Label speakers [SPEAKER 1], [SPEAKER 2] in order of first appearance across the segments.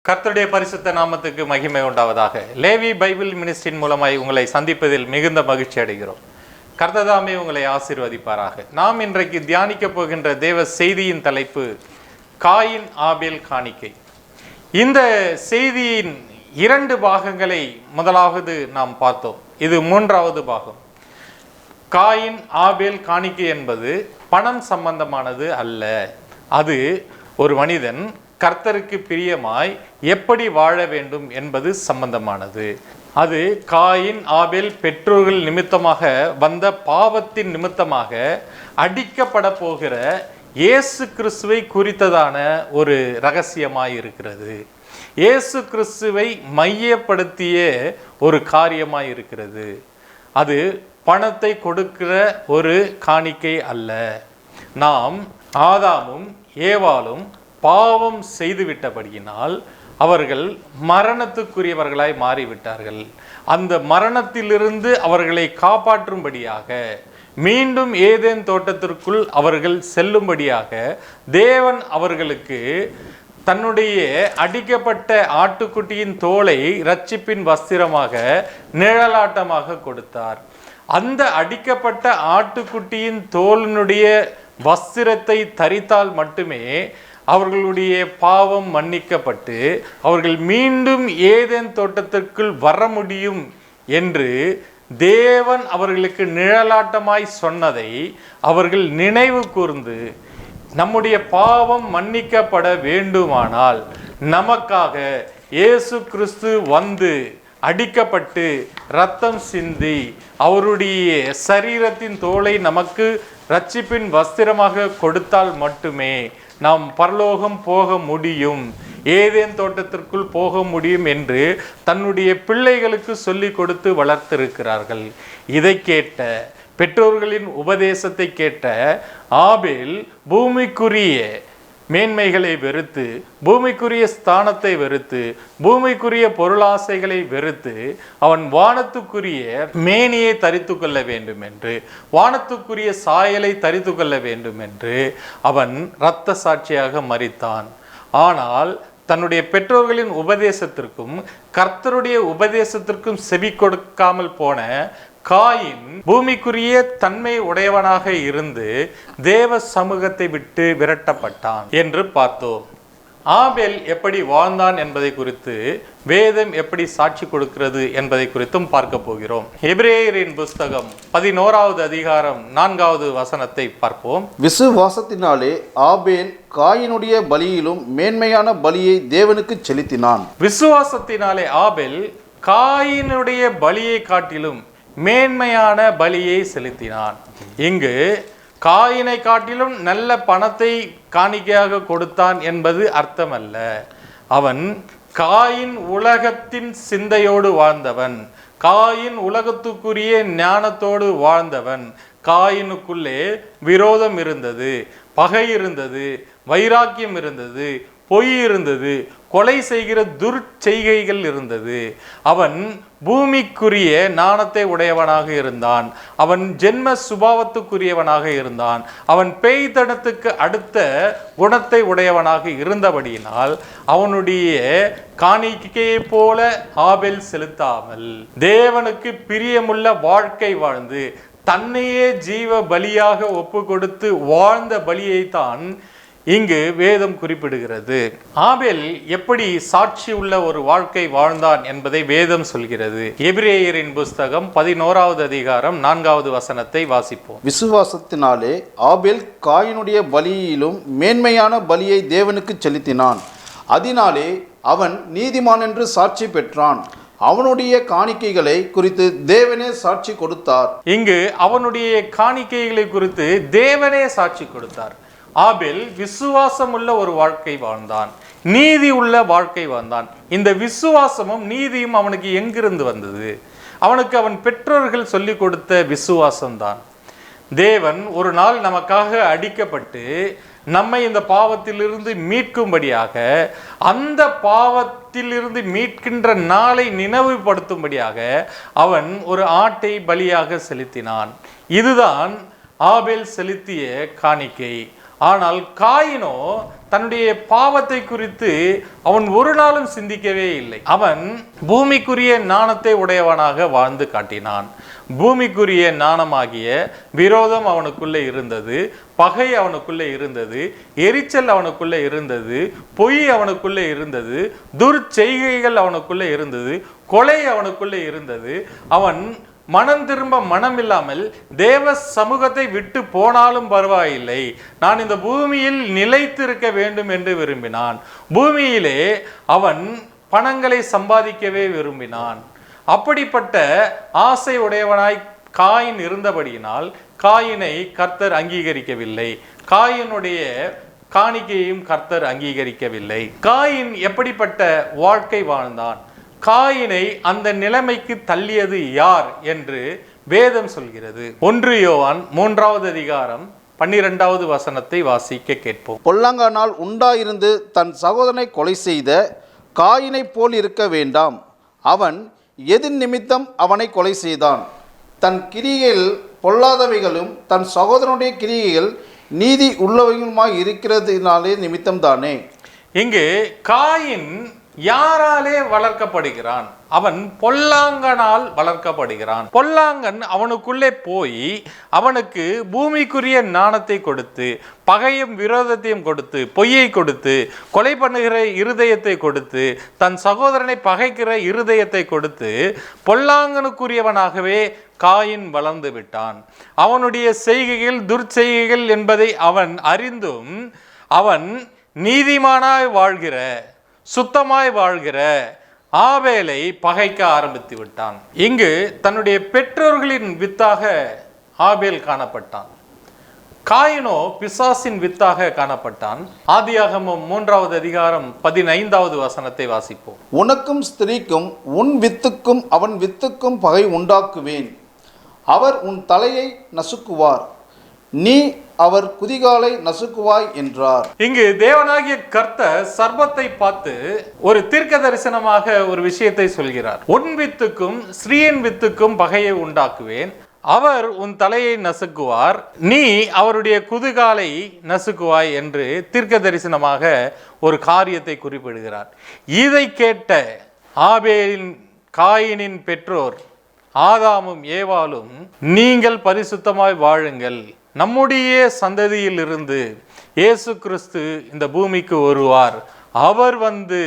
[SPEAKER 1] கர்த்தருடைய பரிசுத்த நாமத்துக்கு மகிமை உண்டாவதாக. லேவி பைபிள் மினிஸ்ட்ரியின் மூலமாய் உங்களை சந்திப்பதில் மிகுந்த மகிழ்ச்சி அடைகிறோம். கர்த்ததாமே உங்களை ஆசீர்வதிப்பாராக. நாம் இன்றைக்கு தியானிக்க போகின்ற தேவ செய்தியின் தலைப்பு காயின் ஆபேல் காணிக்கை. இந்த செய்தியின் 2 பாகங்களை முதலாவது நாம் பார்த்தோம். இது 3வது பாகம். காயின் ஆபேல் காணிக்கை என்பது பணம் சம்பந்தமானது அல்ல. அது ஒரு மனிதன் கர்த்தருக்கு பிரியமாய் எப்படி வாழ வேண்டும் என்பது சம்பந்தமானது. அது காயின் ஆபேல் பெற்றோர்கள் நிமித்தமாக வந்த பாவத்தின் நிமித்தமாக அடிக்கப்பட போகிற இயேசு கிறிஸ்துவை குறித்ததான ஒரு ரகசியமாய் இருக்கிறது. இயேசு கிறிஸ்துவை மையப்படுத்திய ஒரு காரியமாய் இருக்கிறது. அது பணத்தை கொடுக்கிற ஒரு காணிக்கை அல்ல. நாம் ஆதாமும் ஏவாளும் பாவம் செய்துவிட்டபடியினால் அவர்கள் மரணத்துக்குரியவர்களாய் மாறிவிட்டார்கள். அந்த மரணத்திலிருந்து அவர்களை காப்பாற்றும்படியாக மீண்டும் ஏதேன் தோட்டத்திற்குள் அவர்கள் செல்லும்படியாக தேவன் அவர்களுக்கு தன்னுடைய அடிக்கப்பட்ட ஆட்டுக்குட்டியின் தோலை இரட்சிப்பின் வஸ்திரமாக நிழலாட்டமாக கொடுத்தார். அந்த அடிக்கப்பட்ட ஆட்டுக்குட்டியின் தோலினுடைய வஸ்திரத்தை தரித்தால் மட்டுமே அவர்களுடைய பாவம் மன்னிக்கப்பட்டு அவர்கள் மீண்டும் ஏதேன் தோட்டத்திற்குள் வர முடியும் என்று தேவன் அவர்களுக்கு நிழலாட்டமாய் சொன்னதை அவர்கள் நினைவு கூர்ந்து, நம்முடைய பாவம் மன்னிக்கப்பட வேண்டுமானால் நமக்காக இயேசு கிறிஸ்து வந்து அடிக்கப்பட்டு இரத்தம் சிந்தி அவருடைய சரீரத்தின் தோலை நமக்கு இரட்சிப்பின் வஸ்திரமாக கொடுத்தால் மட்டுமே நாம் பரலோகம் போக முடியும், ஏதேன் தோட்டத்திற்குள் போக முடியும் என்று தன்னுடைய பிள்ளைகளுக்கு சொல்லி கொடுத்து வளர்த்திருக்கிறார்கள். இதை கேட்ட பெற்றோர்களின் உபதேசத்தை கேட்ட ஆபேல் பூமிக்குரிய மேன்மைகளை வெறுத்து, பூமிக்குரிய ஸ்தானத்தை வெறுத்து, பூமிக்குரிய பொருளாசைகளை வெறுத்து அவன் வானத்துக்குரிய மேனியை தரித்து கொள்ள வேண்டும் என்று, வானத்துக்குரிய சாயலை தரித்து கொள்ள வேண்டும் என்று அவன் இரத்த சாட்சியாக மரித்தான். ஆனால் தன்னுடைய பெற்றோர்களின் உபதேசத்திற்கும் கர்த்தருடைய உபதேசத்திற்கும் செவி கொடுக்காமல் போன காயின் பூமிக்குரிய தன்மை உடையவனாக இருந்து தேவ சமூகத்தை விட்டு விரட்டப்பட்டான் என்று பார்த்தோம். ஆபேல் எப்படி வாழ்ந்தான் என்பதை குறித்து வேதம் எப்படி சாட்சி கொடுக்கிறது என்பதை குறித்தும் பார்க்க போகிறோம். எபிரேயரின் புஸ்தகம் 11வது அதிகாரம் 4வது வசனத்தை பார்ப்போம்.
[SPEAKER 2] விசுவாசத்தினாலே ஆபேல் காயினுடைய பலியிலும் மேன்மையான பலியை தேவனுக்கு செலுத்தினான்.
[SPEAKER 1] விசுவாசத்தினாலே ஆபேல் காயினுடைய பலியை காட்டிலும் மேன்மையான பலியை செலுத்தினான். இங்கு காயினை காட்டிலும் நல்ல பணத்தை காணிக்கையாக கொடுத்தான் என்பது அர்த்தமல்ல. அவன் காயின் உலகத்தின் சிந்தையோடு வாழ்ந்தவன், காயின் உலகத்துக்குரிய ஞானத்தோடு வாழ்ந்தவன். காயினுக்குள்ளே விரோதம் இருந்தது, பகை இருந்தது, வைராக்கியம் இருந்தது, பொய் இருந்தது, கொலை செய்கிற துர்ச்செய்கைகள் இருந்தது. அவன் பூமிக்குரிய ஞானத்தை உடையவனாக இருந்தான். அவன் ஜென்ம சுபாவத்துக்குரியவனாக இருந்தான். அவன் பேய்தனத்துக்கு அடுத்த குணத்தை உடையவனாக இருந்தபடியினால் அவனுடைய காணிக்கையை போல ஆபேல் செலுத்தாமல் தேவனுக்கு பிரியமுள்ள வாழ்க்கை வாழ்ந்து தன்னையே ஜீவ பலியாக ஒப்பு கொடுத்து வாழ்ந்த பலியைத்தான் இங்கு வேதம் குறிப்பிடுகிறது. ஆபேல் எப்படி சாட்சி உள்ள ஒரு வாழ்க்கை வாழ்ந்தான் என்பதை வேதம் சொல்கிறது. எபிரேயரின் புஸ்தகம் 11வது அதிகாரம் 4வது வசனத்தை வாசிப்போம்.
[SPEAKER 2] விசுவாசத்தினாலே ஆபேல் காயினுடைய பலியிலும் மேன்மையான பலியை தேவனுக்கு செலுத்தினான். அதனாலே அவன் நீதிமான் என்று சாட்சி பெற்றான். அவனுடைய காணிக்கைகளை குறித்து தேவனே சாட்சி கொடுத்தார்.
[SPEAKER 1] இங்கு அவனுடைய காணிக்கைகளை குறித்து தேவனே சாட்சி கொடுத்தார். ஆபேல் விசுவாசம் உள்ள ஒரு வாழ்க்கை வாழ்ந்தான், நீதி உள்ள வாழ்க்கை வாழ்ந்தான். இந்த விசுவாசமும் நீதியும் அவனுக்கு எங்கிருந்து வந்தது? அவனுக்கு அவன் பெற்றோர்கள் சொல்லிக் கொடுத்த விசுவாசம்தான். தேவன் ஒரு நாள் நமக்காக அடிக்கப்பட்டு நம்மை இந்த பாவத்திலிருந்து மீட்கும்படியாக, அந்த பாவத்திலிருந்து மீட்கின்ற நாளை நினைவுபடுத்தும்படியாக அவன் ஒரு ஆட்டை பலியாக செலுத்தினான். இதுதான் ஆபேல் செலுத்திய காணிக்கை. ஆனால் காயினோ தன்னுடைய பாவத்தை குறித்து அவன் ஒரு நாளும் சிந்திக்கவே இல்லை. அவன் பூமிக்குரிய நாணத்தை உடையவனாக வாழ்ந்து காட்டினான். பூமிக்குரிய நாணமாகிய விரோதம் அவனுக்குள்ளே இருந்தது, பகை அவனுக்குள்ளே இருந்தது, எரிச்சல் அவனுக்குள்ளே இருந்தது, பொய் அவனுக்குள்ளே இருந்தது, துர்ச்செய்கைகள் அவனுக்குள்ளே இருந்தது, கொலை அவனுக்குள்ளே இருந்தது. அவன் மனம் திரும்ப மனம் இல்லாமல் தேவ சமூகத்தை விட்டு போனாலும் பரவாயில்லை, நான் இந்த பூமியில் நிலைத்திருக்க வேண்டும் என்று விரும்பினான். பூமியிலே அவன் பணங்களை சம்பாதிக்கவே விரும்பினான். அப்படிப்பட்ட ஆசை உடையவனாய் காயின் இருந்தபடியினால் காயினை கர்த்தர் அங்கீகரிக்கவில்லை. காயினுடைய காணிக்கையையும் கர்த்தர் அங்கீகரிக்கவில்லை. காயின் எப்படிப்பட்ட வாழ்க்கை வாழ்ந்தான், காயினை அந்த நிலைமைக்கு தள்ளியது யார் என்று வேதம் சொல்கிறது. 1 யோவான் 3வது அதிகாரம் 12வது வசனத்தை வாசிக்க கேட்போம்.
[SPEAKER 2] பொல்லாங்கானால் உண்டாயிருந்து தன் சகோதரனை கொலை செய்த காயினை போல் இருக்க வேண்டாம். அவன் எது நிமித்தம் அவனை கொலை செய்தான்? தன் கிரியைகள் பொல்லாதவைகளும் தன் சகோதரனுடைய கிரியைகள் நீதி உள்ளவைகளுமாய் இருக்கிறதுனாலே நிமித்தம்தானே.
[SPEAKER 1] இங்கு காயின் யாராலே வளர்க்கப்படுகிறான்? அவன் பொல்லாங்கனால் வளர்க்கப்படுகிறான். பொல்லாங்கன் அவனுக்குள்ளே போய் அவனுக்கு பூமிக்குரிய நாணத்தை கொடுத்து, பகையும் விரோதத்தையும் கொடுத்து, பொய்யை கொடுத்து, கொலை பண்ணுகிற இருதயத்தை கொடுத்து, தன் சகோதரனை பகைக்கிற இருதயத்தை கொடுத்து பொல்லாங்கனுக்குரியவனாகவே காயின் வளர்ந்து விட்டான். அவனுடைய செய்கைகள் துர்ச்செய்கைகள் என்பதை அவன் அறிந்தும் அவன் நீதிமானாய் வாழ்கிற, சுத்தமாய் வாழ்கிற ஆபேலை பகைக்க ஆரம்பித்து விட்டான். இங்கு தன்னுடைய பெற்றோர்களின் வித்தாக ஆபேல் காணப்பட்டான். காயினோ பிசாசின் வித்தாக காணப்பட்டான். ஆதியாகமம் 3வது அதிகாரம் 15வது வசனத்தை வாசிப்போம்.
[SPEAKER 2] உனக்கும் ஸ்திரீக்கும் உன் வித்துக்கும் அவன் வித்துக்கும் பகை உண்டாக்குவேன். அவர் உன் தலையை நசுக்குவார், நீ அவர் குதிகாலை நசுக்குவாய் என்றார்.
[SPEAKER 1] இங்கு தேவனாகிய கர்த்தர் சர்ப்பத்தை பார்த்து ஒரு தீர்க்க தரிசனமாக ஒரு விஷயத்தை சொல்கிறார். உன் வித்துக்கும் ஸ்ரீயின் வித்துக்கும் பகையை உண்டாக்குவேன், அவர் உன் தலையை நசுக்குவார், நீ அவருடைய குதிகாலை நசுக்குவாய் என்று தீர்க்க தரிசனமாக ஒரு காரியத்தை குறிப்பிடுகிறார். இதை கேட்ட ஆபேலின் காயினின் பெற்றோர் ஆதாமும் ஏவாளும், நீங்கள் பரிசுத்தமாய் வாழுங்கள், நம்முடைய சந்ததியில் இருந்து இயேசு கிறிஸ்து இந்த பூமிக்கு வருவார், அவர் வந்து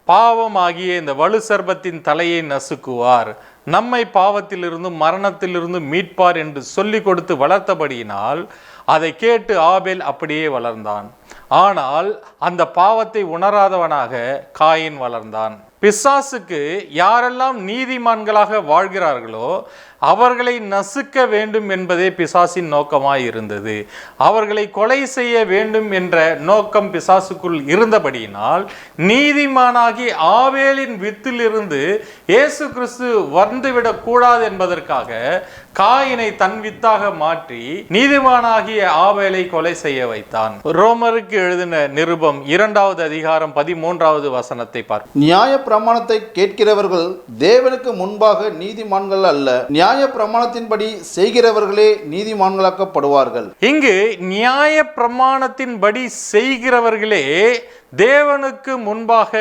[SPEAKER 1] பாவமாகிய இந்த வலு சர்ப்பத்தின் தலையை நசுக்குவார், நம்மை பாவத்திலிருந்தும் மரணத்திலிருந்தும் மீட்பார் என்று சொல்லி கொடுத்து வளர்த்தபடியினால் அதை கேட்டு ஆபேல் அப்படியே வளர்ந்தான். ஆனால் அந்த பாவத்தை உணராதவனாக காயின் வளர்ந்தான். பிசாசுக்கு யாரெல்லாம் நீதிமான்களாக வாழ்கிறார்களோ அவர்களை நசுக்க வேண்டும் என்பதே பிசாசின் நோக்கமாய் இருந்தது. அவர்களை கொலை செய்ய வேண்டும் என்ற நோக்கம் பிசாசுக்குள் இருந்தபடியினால் நீதிமானாகி ஆபேலின் வித்திலிருந்து இயேசு கிறிஸ்து வந்துவிடக் கூடாது என்பதற்காக காயினை தன் வித்தாக மாற்றி நீதிமானாகிய ஆபேலை கொலை செய்ய வைத்தான். ரோமருக்கு எழுதின நிருபம் 2வது அதிகாரம் 13வது வசனத்தை பார்ப்போம்.
[SPEAKER 2] நியாய பிரமாணத்தை கேட்கிறவர்கள் தேவனுக்கு முன்பாக நீதிமான்கள் அல்ல, நியாய பிரமாணத்தின்படி செய்கிறவர்களே நீதிமான்களாக்கப்படுவார்கள்.
[SPEAKER 1] இங்கு நியாய பிரமாணத்தின்படி செய்கிறவர்களே தேவனுக்கு முன்பாக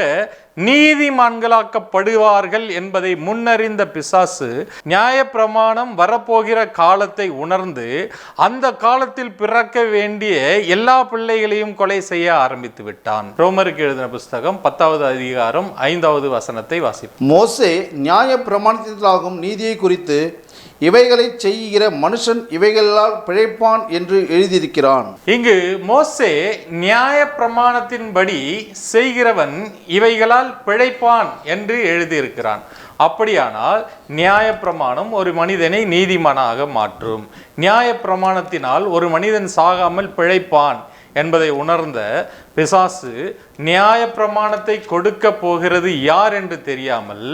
[SPEAKER 1] நீதிமான்களாக்கப்படுவார்கள் என்பதை முன்னறிந்த பிசாசு நியாய பிரமாணம் வரப்போகிற காலத்தை உணர்ந்து அந்த காலத்தில் பிறக்க வேண்டிய எல்லா பிள்ளைகளையும் கொலை செய்ய ஆரம்பித்து விட்டான். ரோமருக்கு எழுதின புஸ்தகம் 10வது அதிகாரம் 5வது வசனத்தை வாசிப்போம்.
[SPEAKER 2] மோசே நியாய பிரமாணத்திலாகும் நீதியை குறித்து இவைகளை செய்கிற மனுஷன் இவைகளால் பிழைப்பான் என்று எழுதியிருக்கிறான்.
[SPEAKER 1] இங்கு மோசே நியாய பிரமாணத்தின்படி செய்கிறவன் இவைகளால் பிழைப்பான் என்று எழுதியிருக்கிறான். அப்படியானால் நியாய பிரமாணம் ஒரு மனிதனை நீதிமானாக மாற்றும். நியாய பிரமாணத்தினால் ஒரு மனிதன் சாகாமல் பிழைப்பான் என்பதை உணர்ந்த பிசாசு நியாய பிரமாணத்தை கொடுக்க போகிறது யார் என்று தெரியாமல்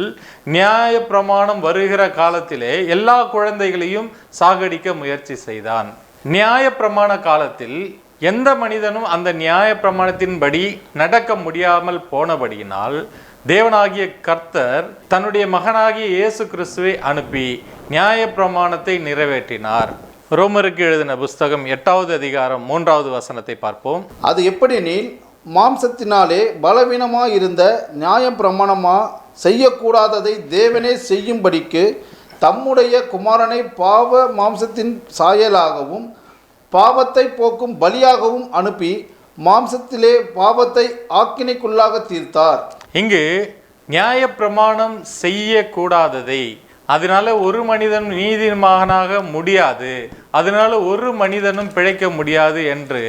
[SPEAKER 1] நியாய பிரமாணம் வருகிற காலத்திலே எல்லா குழந்தைகளையும் சாகடிக்க முயற்சி செய்தான். நியாய பிரமாண காலத்தில் எந்த மனிதனும் அந்த நியாய பிரமாணத்தின்படி நடக்க முடியாமல் போனபடியினால் தேவனாகிய கர்த்தர் தன்னுடைய மகனாகிய இயேசு கிறிஸ்துவை அனுப்பி நியாய பிரமாணத்தை நிறைவேற்றினார். ரோமருக்கு எழுதின புஸ்தகம் 8வது அதிகாரம் 3வது வசனத்தை பார்ப்போம்.
[SPEAKER 2] அது எப்படியெனில், மாம்சத்தினாலே பலவீனமாயிருந்த நியாயப்பிரமாணமா செய்யக்கூடாததை தேவனே செய்யும்படிக்கு தம்முடைய குமாரனை பாவ மாம்சத்தின் சாயலாகவும் பாவத்தை போக்கும் பலியாகவும் அனுப்பி மாம்சத்திலே பாவத்தை ஆக்கினைக்குள்ளாக தீர்த்தார்.
[SPEAKER 1] இங்கு நியாயப்பிரமாணம் செய்யக்கூடாததை, அதனால ஒரு மனிதன் நீதிமானாக முடியாது, அதனால ஒரு மனிதனும் பிழைக்க முடியாது என்று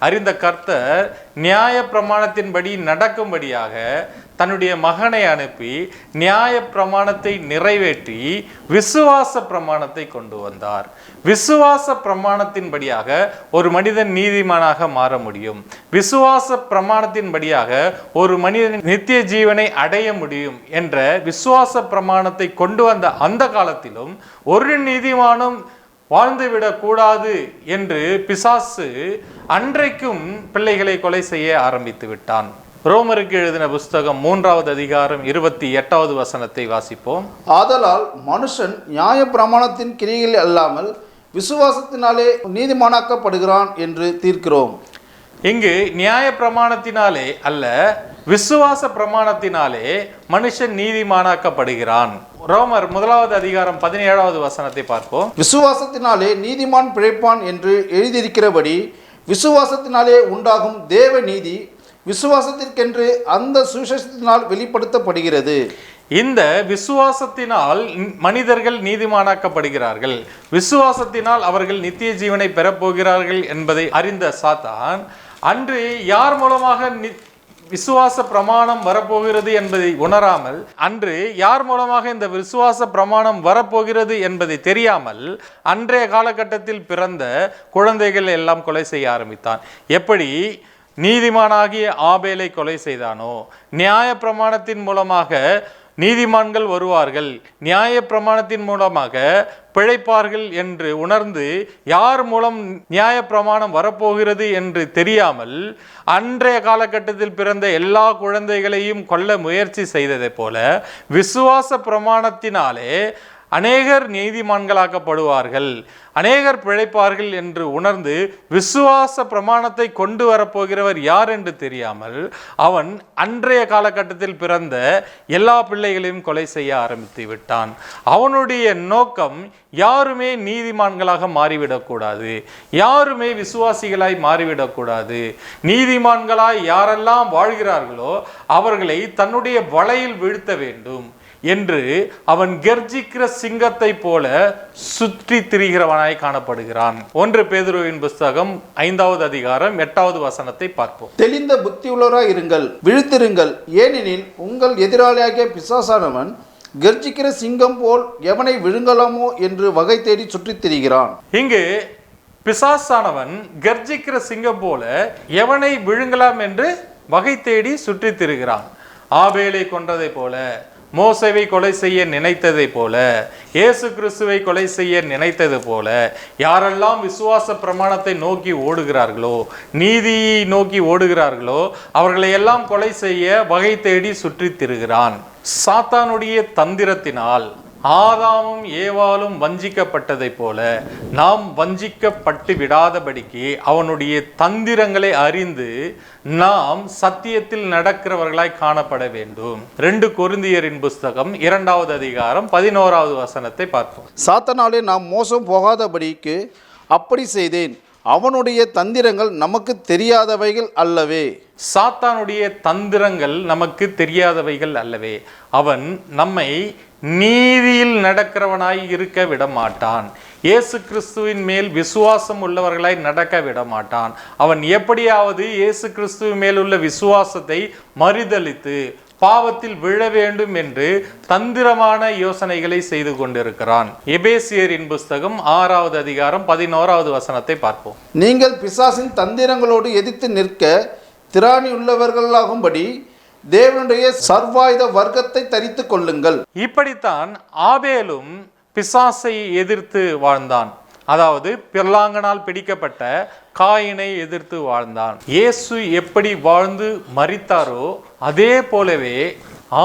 [SPEAKER 1] அறிந்த கர்த்தர் நியாய பிரமாணத்தின்படி நடக்கும்படியாக தன்னுடைய மகனை அனுப்பி நியாய பிரமாணத்தை நிறைவேற்றி விசுவாச பிரமாணத்தை கொண்டு வந்தார். விசுவாச பிரமாணத்தின்படியாக ஒரு மனிதன் நீதிமானாக மாற முடியும். விசுவாச பிரமாணத்தின்படியாக ஒரு மனிதன் நித்திய ஜீவனை அடைய முடியும் என்ற விசுவாச பிரமாணத்தை கொண்டு வந்த அந்த காலத்திலும் ஒரு நீதிமானும் வாழ்ந்துவிடக் கூடாது என்று பிசாசு அன்றைக்கும் பிள்ளைகளை கொலை செய்ய ஆரம்பித்து விட்டான். ரோமருக்கு எழுதின புஸ்தகம் 3வது அதிகாரம் 28வது வசனத்தை வாசிப்போம்.
[SPEAKER 2] ஆதலால் மனுஷன் நியாய பிரமாணத்தின் கிரியில் அல்லாமல் விசுவாசத்தினாலே நீதிமானாக்கப்படுகிறான் என்று தீர்க்கிறோம்.
[SPEAKER 1] இங்கு நியாய பிரமாணத்தினாலே அல்ல, விசுவாச பிரமாணத்தினாலே மனுஷன் நீதிமானாக்கப்படுகிறான். ரோமர் 1வது அதிகாரம் 17வது வசனத்தை பார்ப்போம்.
[SPEAKER 2] விசுவாசத்தினாலே நீதிமான் பிழைப்பான் என்று எழுதியிருக்கிறபடி விசுவாசத்தினாலே உண்டாகும் தேவ நீதி விசுவாசத்திற்கென்று அந்த சுவிசேஷத்தினால் வெளிப்படுத்தப்படுகிறது.
[SPEAKER 1] இந்த விசுவாசத்தினால் மனிதர்கள் நீதிமானாக்கப்படுகிறார்கள், விசுவாசத்தினால் அவர்கள் நித்திய ஜீவனை பெறப்போகிறார்கள் என்பதை அறிந்த சாத்தான் அன்று யார் மூலமாக விசுவாச பிரமாணம் வரப்போகிறது என்பதை உணராமல், அன்று யார் மூலமாக இந்த விசுவாச பிரமாணம் வரப்போகிறது என்பதை தெரியாமல் அன்றைய காலகட்டத்தில் பிறந்த குழந்தைகள் எல்லாம் கொலை செய்ய ஆரம்பித்தான். எப்படி நீதிமானாகிய ஆபேலை கொலை செய்தானோ, நியாய பிரமாணத்தின் மூலமாக நீதிமான்கள் வருவார்கள், நியாய பிரமாணத்தின் மூலமாக பிழைப்பார்கள் என்று உணர்ந்து யார் மூலம் நியாய பிரமாணம் வரப்போகிறது என்று தெரியாமல் அன்றைய காலகட்டத்தில் பிறந்த எல்லா குழந்தைகளையும் கொல்ல முயற்சி செய்ததை போல விசுவாச பிரமாணத்தினாலே அநேகர் நீதிமான்களாக்கப்படுவார்கள், அநேகர் பிழைப்பார்கள் என்று உணர்ந்து விசுவாச பிரமாணத்தை கொண்டு வரப்போகிறவர் யார் என்று தெரியாமல் அவன் அன்றைய காலகட்டத்தில் பிறந்த எல்லா பிள்ளைகளையும் கொலை செய்ய ஆரம்பித்து விட்டான். அவனுடைய நோக்கம் யாருமே நீதிமான்களாக மாறிவிடக்கூடாது, யாருமே விசுவாசிகளாய் மாறிவிடக்கூடாது. நீதிமான்களாய் யாரெல்லாம் வாழ்கிறார்களோ அவர்களை தன்னுடைய வலையில் வீழ்த்த வேண்டும் என்று அவன் கர்ஜிக்கிற சிங்கத்தை போல சுற்றி திரிகிறவனாய் காணப்படுகிறான். 1 பேதுருவின் புஸ்தகம் 5வது அதிகாரம் 8வது வசனத்தை பார்ப்போம்.
[SPEAKER 2] தெளிந்த புத்தியுள்ளவராய் இருங்கள், விழித்திருங்கள், ஏனெனில் உங்கள் எதிராளியாகிய பிசாசானவன் கர்ஜிக்கிற சிங்கம் போல் எவனை விழுங்கலாமோ என்று வகை தேடி சுற்றித் திரிகிறான்.
[SPEAKER 1] இங்கு பிசாசானவன் கர்ஜிக்கிற சிங்கம் போல எவனை விழுங்கலாம் என்று வகை தேடி சுற்றித் திரிகிறான். ஆபேலை கொன்றதை போல, மோசேவை கொலை செய்ய நினைத்ததை போல, இயேசு கிறிஸ்துவை கொலை செய்ய நினைத்தது போல யாரெல்லாம் விசுவாச பிரமாணத்தை நோக்கி ஓடுகிறார்களோ, நீதியை நோக்கி ஓடுகிறார்களோ அவர்களை எல்லாம் கொலை செய்ய வகை தேடி சுற்றி திரிகிறான். சாத்தானுடைய தந்திரத்தினால் ஆதாமும் ஏவாளும் வஞ்சிக்கப்பட்டதை போல நாம் வஞ்சிக்கப்பட்டு விடாதபடிக்கு அவனுடைய தந்திரங்களை அறிந்து நாம் சத்தியத்தில் நடக்கிறவர்களாய் காணப்பட வேண்டும். 2 கொரிந்தியரின் புஸ்தகம் 2வது அதிகாரம் 11வது வசனத்தை பார்ப்போம்.
[SPEAKER 2] சாத்தானாலே நாம் மோசம் போகாதபடிக்கு அப்படி செய்தேன், அவனுடைய தந்திரங்கள் நமக்கு தெரியாதவைகள் அல்லவே.
[SPEAKER 1] சாத்தானுடைய தந்திரங்கள் நமக்கு தெரியாதவைகள் அல்லவே. அவன் நம்மை நீதியில் நடக்கிறவனாய் இருக்க விட மாட்டான். இயேசு கிறிஸ்துவின் மேல் விசுவாசம் உள்ளவர்களாய் நடக்க விட மாட்டான். அவன் எப்படியாவது இயேசு கிறிஸ்துவின் மேல் உள்ள விசுவாசத்தை மறுதலித்து பாவத்தில் விழ வேண்டும் என்று தந்திரமான யோசனைகளை செய்து கொண்டிருக்கிறான். எபேசியரின் புஸ்தகம் 6வது அதிகாரம் 11வது வசனத்தை பார்ப்போம்.
[SPEAKER 2] நீங்கள் பிசாசின் தந்திரங்களோடு எதிர்த்து நிற்க திராணி உள்ளவர்களாகும்படி தேவனுடைய சர்வாயுத வர்க்கத்தை தரித்து கொள்ளுங்கள்.
[SPEAKER 1] இப்படித்தான் ஆபேலும் பிசாசை எதிர்த்து வாழ்ந்தான். அதாவது பிர்லாங்கனால் பிடிக்கப்பட்ட காயினை எதிர்த்து வாழ்ந்தான். இயேசு எப்படி வாழ்ந்து மரித்தாரோ அதே போலவே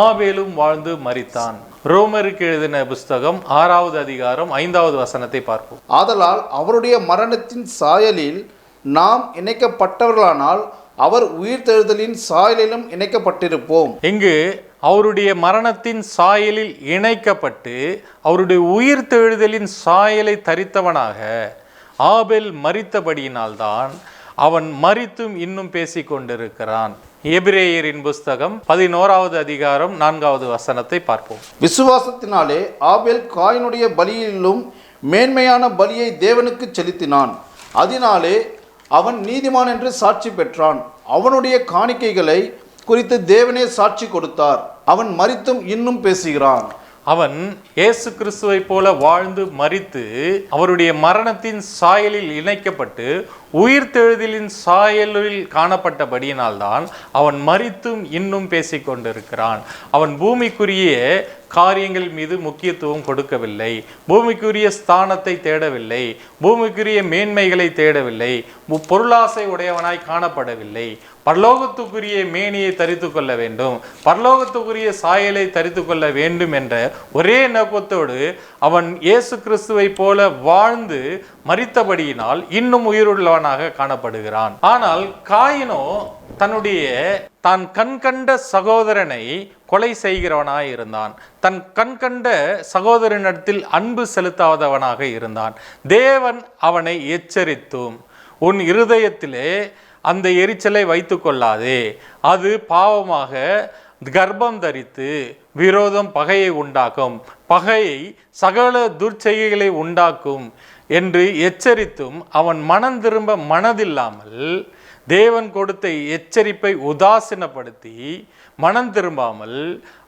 [SPEAKER 1] ஆபேலும் வாழ்ந்து மரித்தான். ரோமருக்கு எழுதின புஸ்தகம் 6வது அதிகாரம் 5வது வசனத்தை பார்ப்போம்.
[SPEAKER 2] ஆதலால் அவருடைய மரணத்தின் சாயலில் நாம் இணைக்கப்பட்டவர்களானால் அவர் உயிர்த்தெழுதலின் சாயலிலும் இணைக்கப்பட்டிருப்போம்.
[SPEAKER 1] இங்கு அவருடைய மரணத்தின் சாயலில் இணைக்கப்பட்டு அவருடைய உயிர்த்தெழுதலின் சாயலை தரித்தவனாக ஆபேல் மரித்தபடியினால்தான் அவன் மரித்தும் இன்னும் பேசிக் கொண்டிருக்கிறான். எபிரேயரின் புஸ்தகம் 11வது அதிகாரம் 4வது வசனத்தை பார்ப்போம்.
[SPEAKER 2] விசுவாசத்தினாலே ஆபேல் காயினுடைய பலியிலும் மேன்மையான பலியை தேவனுக்கு செலுத்தினான். அதனாலே அவன் நீதிமான் என்று சாட்சி பெற்றான். அவனுடைய காணிக்கைகளை குறித்து தேவனே சாட்சி கொடுத்தார். அவன் மரித்தும் இன்னும் பேசுகிறான்.
[SPEAKER 1] அவன் இயேசு கிறிஸ்துவை போல வாழ்ந்து மரித்து அவருடைய மரணத்தின் சாயலில் இணைக்கப்பட்டு உயிர்த்தெழுதலின் சாயலில் காணப்பட்டபடியினால்தான் அவன் மரித்தும் இன்னும் பேசிக் கொண்டிருக்கிறான். அவன் பூமிக்குரிய காரியங்கள் மீது முக்கியத்துவம் கொடுக்கவில்லை, பூமிக்குரிய ஸ்தானத்தை தேடவில்லை, பூமிக்குரிய மேன்மைகளை தேடவில்லை, பொருளாசை உடையவனாய் காணப்படவில்லை. பரலோகத்துக்குரிய மேனியை தரித்து கொள்ள வேண்டும், பரலோகத்துக்குரிய சாயலை தரித்து கொள்ள வேண்டும் என்ற ஒரே நோக்கத்தோடு அவன் இயேசு கிறிஸ்துவை போல வாழ்ந்து மரித்தபடியினால் இன்னும் உயிருள்ளவனாக காணப்படுகிறான். ஆனால் காயினோ தான் கண்கண்ட சகோதரனை கொலை செய்கிறவனாய் இருந்தான். தன் கண்கண்ட சகோதரனிடத்தில் அன்பு செலுத்தாதவனாக இருந்தான். தேவன் அவனை எச்சரித்தும், உன் இருதயத்திலே அந்த எரிச்சலை வைத்து கொள்ளாதே, அது பாவமாக கர்ப்பம் தரித்து விரோதம் பகையை உண்டாக்கும், பகையை சகல துர்ச்செய்கைகளை உண்டாக்கும் என்று எச்சரித்தும் அவன் மனம் திரும்ப மனதில்லாமல் தேவன் கொடுத்த எச்சரிப்பை உதாசீனப்படுத்தி மனம் திரும்பாமல்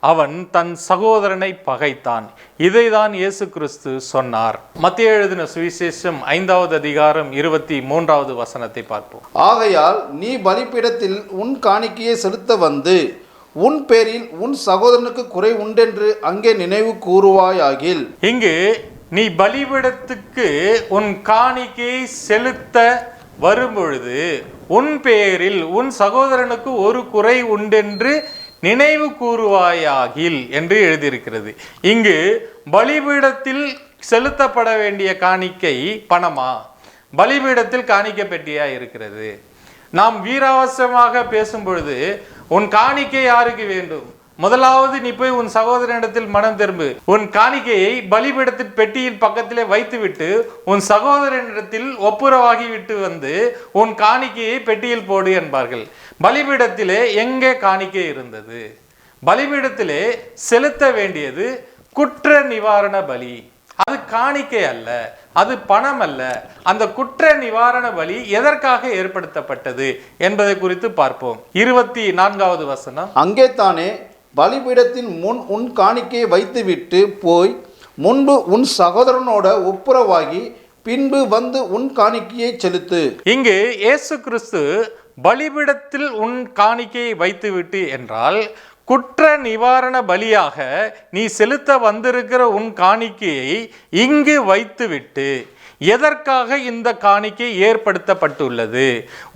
[SPEAKER 1] அவன் தன் சகோதரனை பகைத்தான். இதைதான் இயேசு கிறிஸ்து சொன்னார். மத்தேயு எழுதின சுவிசேஷம் 5வது அதிகாரம் 23வது வசனத்தை பார்ப்போம்.
[SPEAKER 2] ஆகையால் நீ பலிபீடத்தில் உன் காணிக்கையை செலுத்த வந்து உன் பேரில் உன் சகோதரனுக்கு குறை உண்டென்று அங்கே நினைவு கூறுவாயாகில்.
[SPEAKER 1] இங்கு நீ பலிபீடத்துக்கு உன் காணிக்கையை செலுத்த வரும்பொழுது உன் பேரில் உன் சகோதரனுக்கு ஒரு குறை உண்டென்று நினைவு கூறுவாயாகில் என்று எழுதியிருக்கிறது. இங்கு பலிபீடத்தில் செலுத்தப்பட வேண்டிய காணிக்கை பணமா? பலிபீடத்தில் காணிக்கை பெட்டியா இருக்கிறது. நாம் வீராவசமாக பேசும் பொழுது உன் காணிக்கை யாருக்கு வேண்டும்? முதலாவது நீ போய் உன் சகோதரனிடத்தில் மனம் திரும்பு. உன் காணிக்கையை பலிபீடத்தின் பெட்டியின் பக்கத்திலே வைத்துவிட்டு உன் சகோதரனிடத்தில் ஒப்புரவாகி விட்டு வந்து உன் காணிக்கையை பெட்டியில் போடு என்பார்கள். பலிபீடத்திலே எங்கே காணிக்கை இருந்தது? பலிபீடத்திலே செலுத்த வேண்டியது குற்ற நிவாரண பலி. அது காணிக்கை அல்ல, அது பணம் அல்ல. அந்த குற்ற நிவாரண பலி எதற்காக ஏற்படுத்தப்பட்டது என்பதை குறித்து பார்ப்போம். 24வது வசனம்.
[SPEAKER 2] அங்கே தானே பலிபீடத்தின் முன் உன் காணிக்கையை வைத்துவிட்டு போய் முன்பு உன் சகோதரனோட ஒப்புரவாகி பின்பு வந்து உன் காணிக்கையை செலுத்து.
[SPEAKER 1] இங்கு இயேசு கிறிஸ்து பலிபீடத்தில் உன் காணிக்கையை வைத்துவிட்டு என்றால் குற்ற நிவாரண பலியாக நீ செலுத்த வந்திருக்கிற உன் காணிக்கையை இங்கு வைத்துவிட்டு. எதற்காக இந்த காணிக்கை ஏற்படுத்தப்பட்டுள்ளது?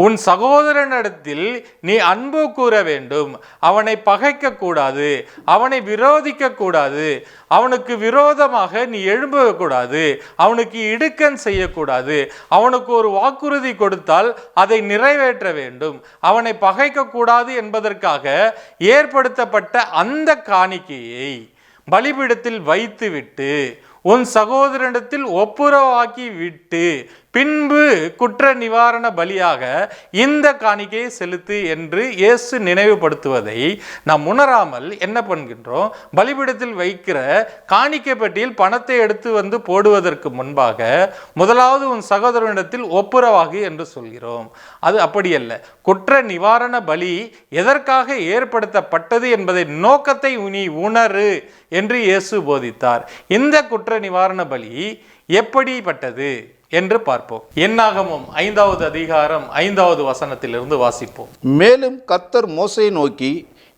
[SPEAKER 1] உன் சகோதரனிடத்தில் நீ அன்பு கூற வேண்டும், அவனை பகைக்க கூடாது, அவனை விரோதிக்க கூடாது, அவனுக்கு விரோதமாக நீ எழும்பக்கூடாது, அவனுக்கு இடுக்கண் செய்யக்கூடாது, அவனுக்கு ஒரு வாக்குறுதி கொடுத்தால் அதை நிறைவேற்ற வேண்டும், அவனை பகைக்க கூடாது என்பதற்காக ஏற்படுத்தப்பட்ட அந்த காணிக்கையை பலிபீடத்தில் வைத்துவிட்டு உன் சகோதரனிடத்தில் ஒப்புரவாக்கி விட்டு பின்பு குற்ற நிவாரண பலியாக இந்த காணிக்கையை செலுத்து என்று இயேசு நினைவுபடுத்துவதை நாம் உணராமல் என்ன பண்ணுகின்றோம்? பலிபீடத்தில் வைக்கிற காணிக்கை பெட்டியில் பணத்தை எடுத்து வந்து போடுவதற்கு முன்பாக முதலாவது உன் சகோதரனிடத்தில் ஒப்புரவாகு என்று சொல்கிறோம். அது அப்படியல்ல. குற்ற நிவாரண பலி எதற்காக ஏற்படுத்தப்பட்டது என்பதை நோக்கத்தை நீ உணரு என்று இயேசு போதித்தார். இந்த குற்ற நிவாரண பலி எப்படிப்பட்டது என்று பார்ப்போம். என்னாகமம் 5வது அதிகாரம் 5வது வசனத்திலிருந்து வாசிப்போம்.
[SPEAKER 2] மேலும் கர்த்தர் மோசேயை நோக்கி,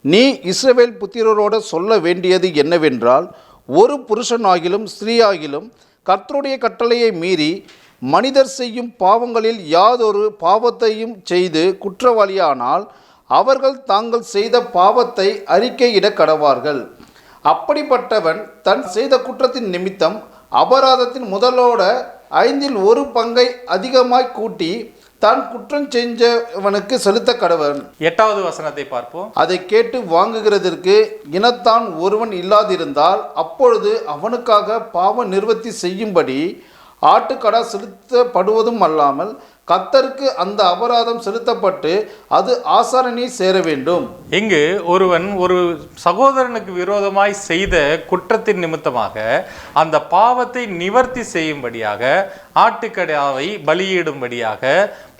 [SPEAKER 2] நீ இஸ்ரவேல் புத்திரரோட சொல்ல வேண்டியது என்னவென்றால், ஒரு புருஷனாகிலும் ஸ்திரீயாகிலும் கர்த்தருடைய கட்டளையை மீறி மனிதர் செய்யும் பாவங்களில் யாதொரு பாவத்தையும் செய்து குற்றவாளியானால் அவர்கள் தாங்கள் செய்த பாவத்தை அறிக்கையிட கடவார்கள். அப்படிப்பட்டவன் தன் செய்த குற்றத்தின் நிமித்தம் அபராதத்தின் முதலோட 1/5 அதிகமாய் கூட்டி தான் குற்றம் செஞ்சவனுக்கு செலுத்த கடவன்.
[SPEAKER 1] 8வது வசனத்தை பார்ப்போம்.
[SPEAKER 2] அதை கேட்டு வாங்குகிறதற்கு இனத்தான் ஒருவன் இல்லாதிருந்தால் அப்பொழுது அவனுக்காக பாவ நிவர்த்தி செய்யும்படி ஆட்டுக்கடா செலுத்தப்படுவதும் அல்லாமல் கர்த்தருக்கு அந்த அபராதம் செலுத்தப்பட்டு அது ஆசாரனை சேர வேண்டும்.
[SPEAKER 1] இங்கு ஒருவன் ஒரு சகோதரனுக்கு விரோதமாய் செய்த குற்றத்தின் நிமித்தமாக அந்த பாவத்தை நிவர்த்தி செய்யும்படியாக ஆட்டுக்கடாவை பலியிடும்படியாக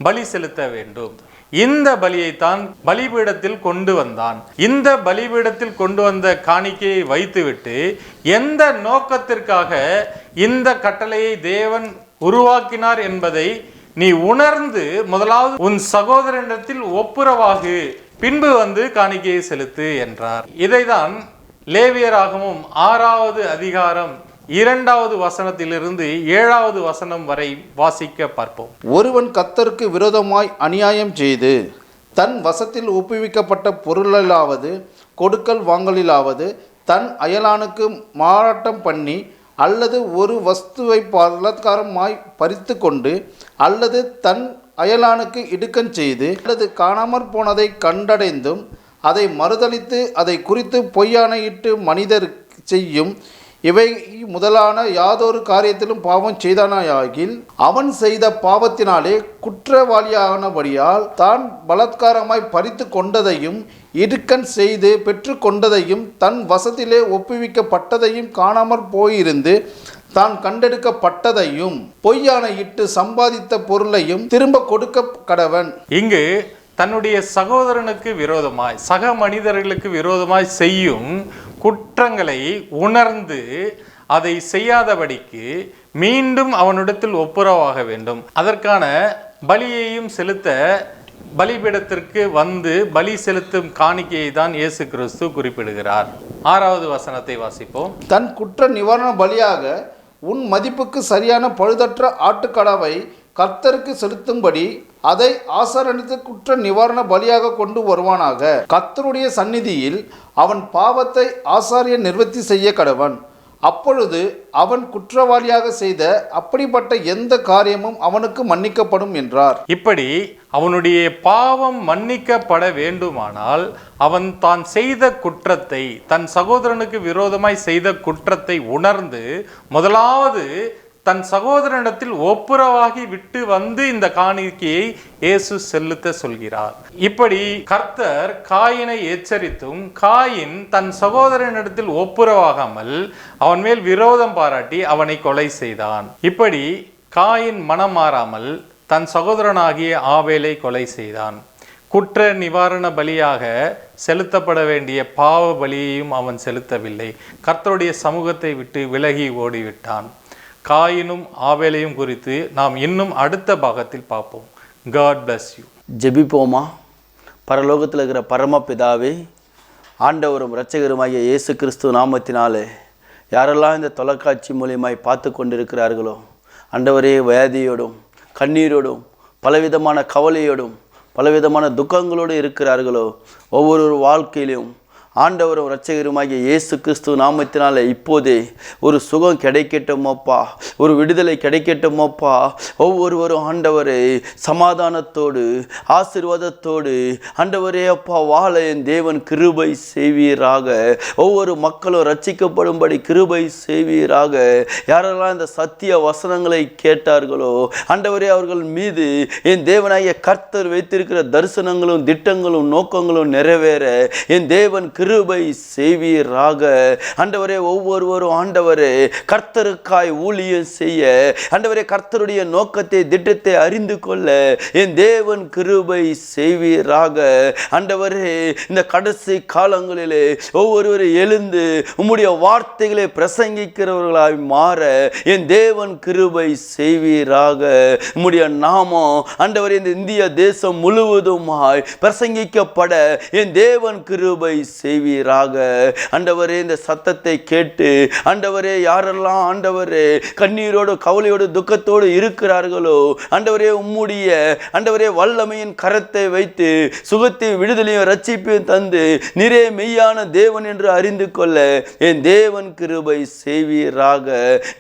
[SPEAKER 1] பலி செலுத்த வேண்டும். இந்த பலியைத்தான் பலிபீடத்தில் கொண்டு வந்தான். இந்த பலிபீடத்தில் கொண்டு வந்த காணிக்கையை வைத்துவிட்டு எந்த நோக்கத்திற்காக இந்த கட்டளையை தேவன் உருவாக்கினார் என்பதை நீ உணர்ந்து முதலாவது உன் சகோதரனிடத்தில் ஒப்புரவாகு, பின்பு வந்து காணிக்கையை செலுத்து என்றார். இதைதான் லேவியராகமும் 6வது அதிகாரம் 2வது வசனத்திலிருந்து 7வது வசனம் வரை வாசிக்க பார்ப்போம்.
[SPEAKER 2] ஒருவன் கர்த்தருக்கு விரோதமாய் அநியாயம் செய்து தன் வசத்தில் ஒப்புவிக்கப்பட்ட பொருளிலாவது கொடுக்கல் வாங்கலிலாவது தன் அயலானுக்கு மாறாட்டம் பண்ணி அல்லது ஒரு வஸ்துவை பலாத்காரமாய் பறித்து கொண்டு அல்லது தன் அயலானுக்கு இடுக்கண் செய்து அல்லது காணாமற் போனதை கண்டடைந்தும் அதை மறுதலித்து அதை குறித்து பொய்யானையிட்டு மனிதர் செய்யும் இவை முதலான யாதொரு காரியத்திலும் பாவம் செய்தானாயாகில் அவன் செய்த பாவத்தினாலே குற்றவாளியானபடியால் தான் பலாத்காரமாய் பறித்து கொண்டதையும் இடுக்கண் செய்து பெற்று கொண்டதையும் தன் வசத்திலே ஒப்புவிக்கப்பட்டதையும் காணாமற் போயிருந்து தான் கண்டெடுக்கப்பட்டதையும் பொய்யானையிட்டு சம்பாதித்த பொருளையும் திரும்ப கொடுக்க கடவன்.
[SPEAKER 1] இங்கு தன்னுடைய சகோதரனுக்கு விரோதமாய் சக மனிதர்களுக்கு விரோதமாய் செய்யும் குற்றங்களை உணர்ந்து அதை செய்யாதபடிக்கு மீண்டும் அவனிடத்தில் ஒப்புரவாக வேண்டும். அதற்கான பலியையும் செலுத்த பலிபீடத்திற்கு வந்து பலி செலுத்தும் காணிக்கையை தான் இயேசு கிறிஸ்து குறிப்பிடுகிறார். 6வது வசனத்தை வாசிப்போம்.
[SPEAKER 2] தன் குற்ற நிவாரண பலியாக உன் மதிப்புக்கு சரியான பழுதற்ற ஆட்டுக்கடாவை கர்த்தருக்கு செலுத்தும்படி அதை ஆசாரனுக்கு குற்ற நிவாரண பலியாக கொண்டு வருவானாக. கர்த்தருடைய சந்நிதியில் அவன் பாவத்தை ஆசாரியன் நிவர்த்தி செய்ய கடவன். அப்பொழுது அவன் குற்றவாளியாக செய்த அப்படிப்பட்ட எந்த காரியமும் அவனுக்கு மன்னிக்கப்படும் என்றார்.
[SPEAKER 1] இப்படி அவனுடைய பாவம் மன்னிக்கப்பட வேண்டுமானால் அவன் தான் செய்த குற்றத்தை, தன் சகோதரனுக்கு விரோதமாய் செய்த குற்றத்தை உணர்ந்து முதலாவது தன் சகோதரனிடத்தில் ஒப்புரவாகி விட்டு வந்து இந்த காணிக்கையை இயேசு செலுத்த சொல்கிறார். இப்படி கர்த்தர் காயினை எச்சரித்தும் காயின் தன் சகோதரனிடத்தில் ஒப்புரவாகாமல் அவன் மேல் விரோதம் பாராட்டி அவனை கொலை செய்தான். இப்படி காயின் மனம் மாறாமல் தன் சகோதரனாகிய ஆபேலை கொலை செய்தான். குற்ற நிவாரண பலியாக செலுத்தப்பட வேண்டிய பாவ பலியையும் அவன் செலுத்தவில்லை. கர்த்தருடைய சமூகத்தை விட்டு விலகி ஓடிவிட்டான். காயினும் ஆபேலையும் குறித்து நாம் இன்னும் அடுத்த பாகத்தில் பார்ப்போம். God bless you.
[SPEAKER 3] ஜெபிப்போமா. பரலோகத்தில் இருக்கிற பரமபிதாவே, ஆண்டவரும் இரட்சகருமாகிய இயேசு கிறிஸ்து நாமத்தினாலே யாரெல்லாம் இந்த தொலைக்காட்சி மூலியமாய் பார்த்து கொண்டிருக்கிறார்களோ, ஆண்டவரே, வியாதியோடும் கண்ணீரோடும் பலவிதமான கவலையோடும் பலவிதமான துக்கங்களோடு இருக்கிறார்களோ, ஒவ்வொரு வாழ்க்கையிலும் ஆண்டவரும் இரட்சகருமாகிய இயேசு கிறிஸ்து நாமத்தினாலே இப்போதே ஒரு சுகம் கிடைக்கட்டுமோப்பா, ஒரு விடுதலை கிடைக்கட்டுமோப்பா. ஒவ்வொருவரும் ஆண்டவரே சமாதானத்தோடு ஆசீர்வாதத்தோடு ஆண்டவரே அப்பா வாழ என் தேவன் கிருபை செய்வீராக. ஒவ்வொரு மக்களும் ரட்சிக்கப்படும்படி கிருபை செய்வீராக. யாரெல்லாம் இந்த சத்திய வசனங்களை கேட்டார்களோ ஆண்டவரே, அவர்கள் மீது என் தேவனாகிய கர்த்தர் வைத்திருக்கிற தரிசனங்களும் திட்டங்களும் நோக்கங்களும் நிறைவேற என் தேவன் கிருபை செய்வீராக. ஆண்டவரே, ஒவ்வொருவரும் ஆண்டவரே கர்த்தருக்காய் ஊழியம் செய்ய, ஆண்டவரே கர்த்தருடைய நோக்கத்தை திட்டத்தை அறிந்து கொள்ள என் தேவன் கிருபை செய்வீராக. ஆண்டவரே, இந்த கடைசி காலங்களிலே ஒவ்வொருவரும் எழுந்து உம்முடைய வார்த்தைகளை பிரசங்கிக்கிறவர்களாய் மாற என் தேவன் கிருபை செய்வீராக. உம்முடைய நாமம் ஆண்டவரே இந்த இந்திய தேசம் முழுவதுமாய் பிரசங்கிக்கப்பட என் தேவன் கிருபை செய்வீராக. செய்வீராக. ஆண்டவரே, இந்த சத்தத்தை கேட்டு ஆண்டவரே, யாரெல்லாம் ஆண்டவரே கண்ணீரோடு கவலையோடு துக்கத்தோடு இருக்கிறார்களோ ஆண்டவரே, உம்முடைய ஆண்டவரே வல்லமையின் கரத்தை வைத்து சுகத்தையும் விடுதலையும் ரட்சிப்பையும் தந்து நீரே மெய்யான தேவன் என்று அறிந்து கொள்ள என் தேவன் கிருபை செய்வீராக.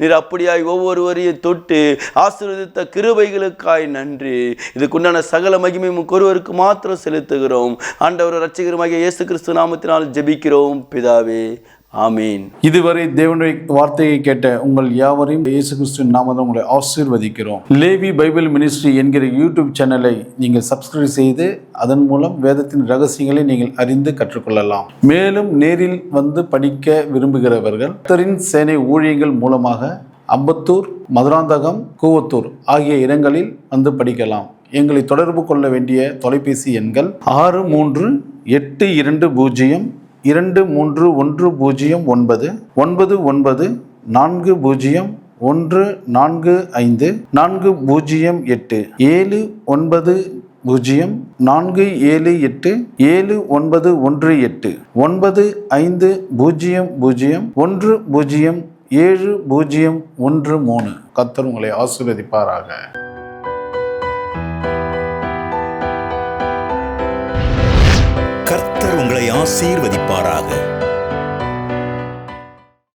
[SPEAKER 3] நீர் அப்படியாய் ஒவ்வொருவரையும் தொட்டு ஆசீர்வதித்த கிருபைகளுக்காய் நன்றி. இதுக்குண்டான சகல மகிமையும் ஒருவருக்கு மாத்திரம் செலுத்துகிறோம். ஆண்டவர் இரட்சகருமாகிய இயேசு கிறிஸ்து நாமத்தினால் ஜெபிக்கிறோம் பிதாவே, ஆமீன்.
[SPEAKER 2] இதுவரை தேவனுடைய வார்த்தையை கேட்ட உங்கள் யாவரையும் இயேசு கிறிஸ்துவின் நாமத்தில் உங்களை ஆசீர்வதிக்கிறோம். லேவி பைபிள் மினிஸ்ட்ரி என்கிற யூடியூப் சேனலை நீங்கள் சப்ஸ்கிரைப் செய்து அதன் மூலம் வேதத்தின் ரகசியங்களை நீங்கள் அறிந்து கற்றுக்கொள்ளலாம். மேலும் நேரில் வந்து படிக்க விரும்புகிறவர்கள் கர்த்தரின் சேனை ஊழியங்கள் மூலமாக அம்பத்தூர், மதுராந்தகம், கூவத்தூர் ஆகிய இடங்களில் வந்து படிக்கலாம். எங்களை தொடர்பு கொள்ள வேண்டிய தொலைபேசி எண்கள் 6382202310 99 401445 408 7904778 7918 9500100713. கர்த்தர் உங்களை ஆசீர்வதிப்பாராக.
[SPEAKER 4] கர்த்தர் உங்களை ஆசீர்வதிப்பாராக.